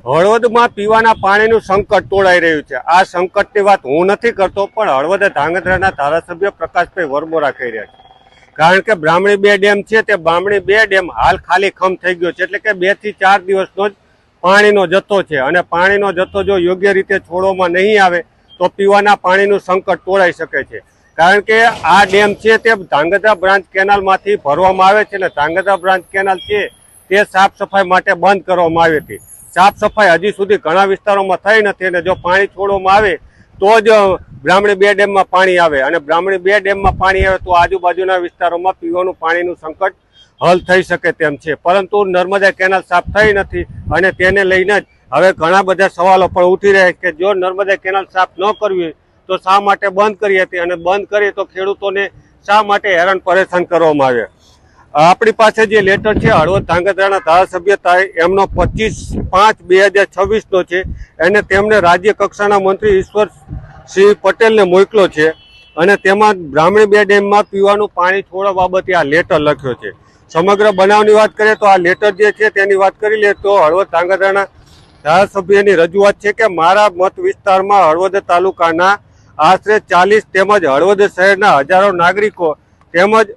હળવદમાં પીવાના પાણીનું સંકટ તોડાઈ રહ્યું છે। આ સંકટની વાત હું નથી કરતો, પણ હળવદ ધાંગધ્રાના ધારાસભ્ય પ્રકાશભાઈ વરમોરા કહી રહ્યા છે। કારણ કે બ્રાહ્મણી 2 ડેમ છે, તે બ્રાહ્મણી 2 ડેમ હાલ ખાલી ખમ થઈ ગયો છે। એટલે કે 2 થી 4 દિવસનો જ પાણીનો જથ્થો છે, અને પાણીનો જથ્થો જો યોગ્ય રીતે છોડવામાં નહીં આવે તો પીવાના પાણીનું સંકટ તોડાઈ શકે છે। કારણ કે આ ડેમ છે તે ધાંગધ્રા બ્રાન્ચ કેનાલમાંથી ભરવામાં આવે છે, અને ધાંગધ્રા બ્રાન્ચ કેનાલ છે તે સાફ સફાઈ માટે બંધ કરવામાં આવી હતી। સાફ સફાઈ હજી સુધી ઘણા વિસ્તારોમાં થઈ નથી, અને જો પાણી છોડવામાં આવે તો જ બ્રાહ્મણી 2 ડેમમાં પાણી આવે, અને બ્રાહ્મણી 2 ડેમમાં પાણી આવે તો આજુબાજુના વિસ્તારોમાં પીવાનું પાણીનું સંકટ હલ થઈ શકે તેમ છે। પરંતુ નર્મદા કેનાલ સાફ થઈ નથી, અને તેને લઈને જ હવે ઘણા બધા સવાલો પણ ઉઠી રહ્યા છે કે જો નર્મદા કેનાલ સાફ ન કરવી તો શા માટે બંધ કરી હતી, અને બંધ કરી તો ખેડૂતોને શા માટે હેરાન પરેશાન કરવામાં આવે। આપણી પાસે જે લેટર છે હળવદ ધાંગધ્રાના ધારાસભ્ય એમનો 25/5/2026 નો છે, અને તેમને રાજ્ય કક્ષાના મંત્રી ઈશ્વરસિંહ પટેલને મોકલ્યો છે, અને તેમાં બ્રાહ્મણી 2 ડેમમાં પીવાનું પાણી છોડવા બાબતે આ લેટર લખ્યો છે। સમગ્ર બનાવની વાત કરીએ તો આ લેટર જે છે તેની વાત કરી લે તો હળવદ ધાંગધ્રાના ધારાસભ્યની રજૂઆત છે કે મારા મત વિસ્તારમાં હળવદ તાલુકાના આશરે 40 તેમજ હળવદ શહેરના હજારો નાગરિકો તેમજ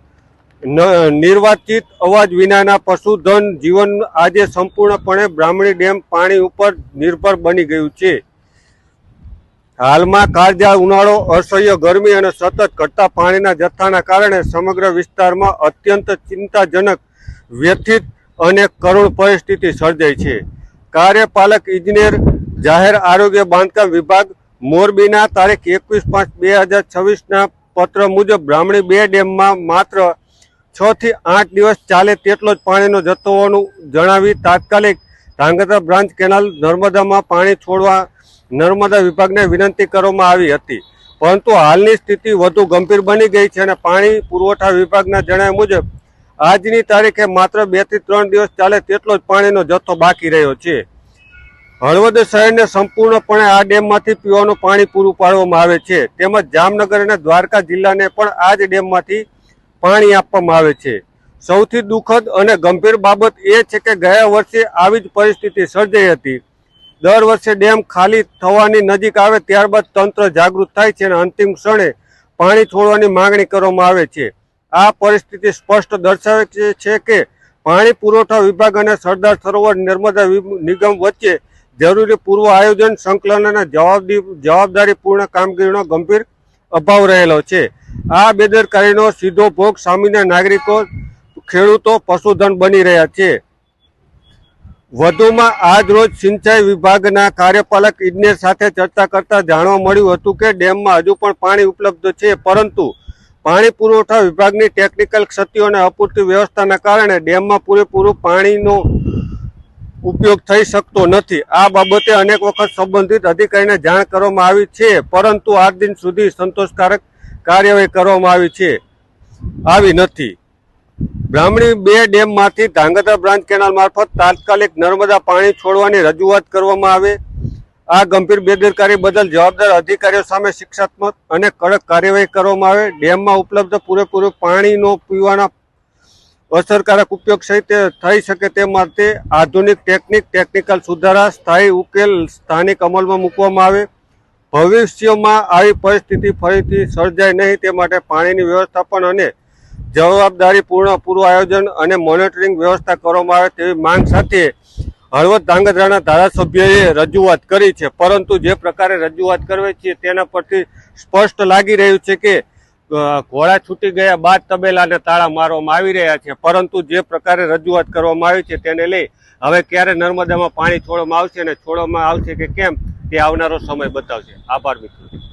નિર્વાચિત અવાજ વિનાના પશુધન જીવન આજે સંપૂર્ણપણે બ્રાહ્મણી ડેમ પાણી ઉપર નિર્ભર બની ગયું છે। હાલમાં કાળઝાળ ઉનાળો, અસહ્ય ગરમી અને સતત ઘટતા પાણીના જથ્થાના કારણે સમગ્ર વિસ્તારમાં અત્યંત ચિંતાજનક, વ્યથિત અને કરુણ પરિસ્થિતિ સર્જાઈ છે। કાર્યપાલક ઇજનેર, જાહેર આરોગ્ય બાંધકામ વિભાગ, મોરબીના તારીખ 21/5/2026ના પત્ર મુજબ બ્રાહ્મણી 2 ડેમમાં માત્ર 6 થી 8 દિવસ ચાલે તેટલો જ પાણીનો જથ્થો હોવાનું જણાવી તાત્કાલિક ધાંગધ્રા બ્રાન્ચ કેનાલ નર્મદામાં પાણી છોડવા નર્મદા વિભાગને વિનંતી કરવામાં આવી હતી, પરંતુ હાલની સ્થિતિ વધુ ગંભીર બની ગઈ છે, અને પાણી પુરવઠા વિભાગના જણાવ્યા મુજબ આજની તારીખે માત્ર 2 થી 3 દિવસ ચાલે તેટલો જ પાણીનો જથ્થો બાકી રહ્યો છે। હળવદ શહેરને સંપૂર્ણપણે આ ડેમમાંથી પીવાનું પાણી પૂરું પાડવામાં આવે છે, તેમજ જામનગર અને દ્વારકા જિલ્લાને પણ આ જ ડેમમાંથી પાણી આપવામાં આવે છે। સૌથી દુઃખદ અને ગંભીર બાબત એ છે કે ગયા વર્ષે આવી જ પરિસ્થિતિ સર્જાઈ હતી। દર વર્ષે ડેમ ખાલી થવાની નજીક આવે ત્યારબાદ તંત્ર જાગૃત થાય છે અને અંતિમ ક્ષણે પાણી છોડવાની માંગણી કરવામાં આવે છે। આ પરિસ્થિતિ સ્પષ્ટ દર્શાવે છે કે પાણી પુરવઠા વિભાગ અને સરદાર સરોવર નર્મદા નિગમ વચ્ચે જરૂરી પૂર્વ આયોજન, સંકલન અને જવાબદારીપૂર્ણ કામગીરીનો ગંભીર અભાવ રહેલો છે। આ બેદરકારીનો સીધો ભોગ સામાન્ય નાગરિકો, ખેડૂતો, પશુધન બની રહ્યા છે। વધુમાં આજ રોજ સિંચાઈ વિભાગના કાર્યપાલક ઇજનેર સાથે ચર્ચા કરતા જાણવા મળ્યું હતું કે ડેમમાં હજુ પણ પાણી ઉપલબ્ધ છે, પરંતુ પાણી પુરવઠા વિભાગની ટેકનિકલ ક્ષતિઓ અને અપૂરતી વ્યવસ્થાના કારણે ડેમમાં પૂરેપૂરું પાણીનો ઉપયોગ થઈ શકતો નથી। આ બાબતે અનેક વખત સંબંધિત અધિકારીને જાણ કરવામાં આવી છે, પરંતુ આજ દિન સુધી સંતોષકારક કાર્યવાહી કરવામાં આવી નથી। બ્રાહ્મણી 2 ડેમમાંથી ધાંગધ્રા બ્રાન્ચ કેનાલ મારફત તાત્કાલિક નર્મદા પાણી છોડવાની રજૂઆત કરવામાં આવે। આ ગંભીર બેદરકારી બદલ જવાબદાર અધિકારીઓ સામે શિક્ષાત્મક અને કડક કાર્યવાહી કરવામાં આવે। ડેમમાં ઉપલબ્ધ પૂરેપૂરું પાણીનો પીવાના અસરકારક ઉપયોગ સહિત થઈ શકે તે માટે આધુનિક ટેકનિકલ સુધારા, સ્થાયી ઉકેલ સ્થાનિક અમલમાં મૂકવામાં આવે। ભવિષ્યમાં આવી પરિસ્થિતિ ફરીથી સર્જાય નહીં તે માટે પાણીની વ્યવસ્થાપન અને જવાબદારીપૂર્ણ પૂર્વ આયોજન અને મોનિટરિંગ વ્યવસ્થા કરવામાં આવે તેવી માંગ સાથે હળવદ ધાંગધ્રાના ધારાસભ્યએ રજૂઆત કરી છે, પરંતુ જે પ્રકારે રજૂઆત કરવી છે તેના પરથી સ્પષ્ટ લાગી રહ્યું છે કે ઘોડા છૂટી ગયા બાદ તબેલાને તાળા મારવામાં આવી રહ્યા છે, પરંતુ જે પ્રકારે રજૂઆત કરવામાં આવી છે તેને લઈ હવે ક્યારે નર્મદામાં પાણી છોડવામાં આવશે અને છોડવામાં આવશે કે કેમ તે આવનારો સમય બતાવશે। આભાર મિત્રો।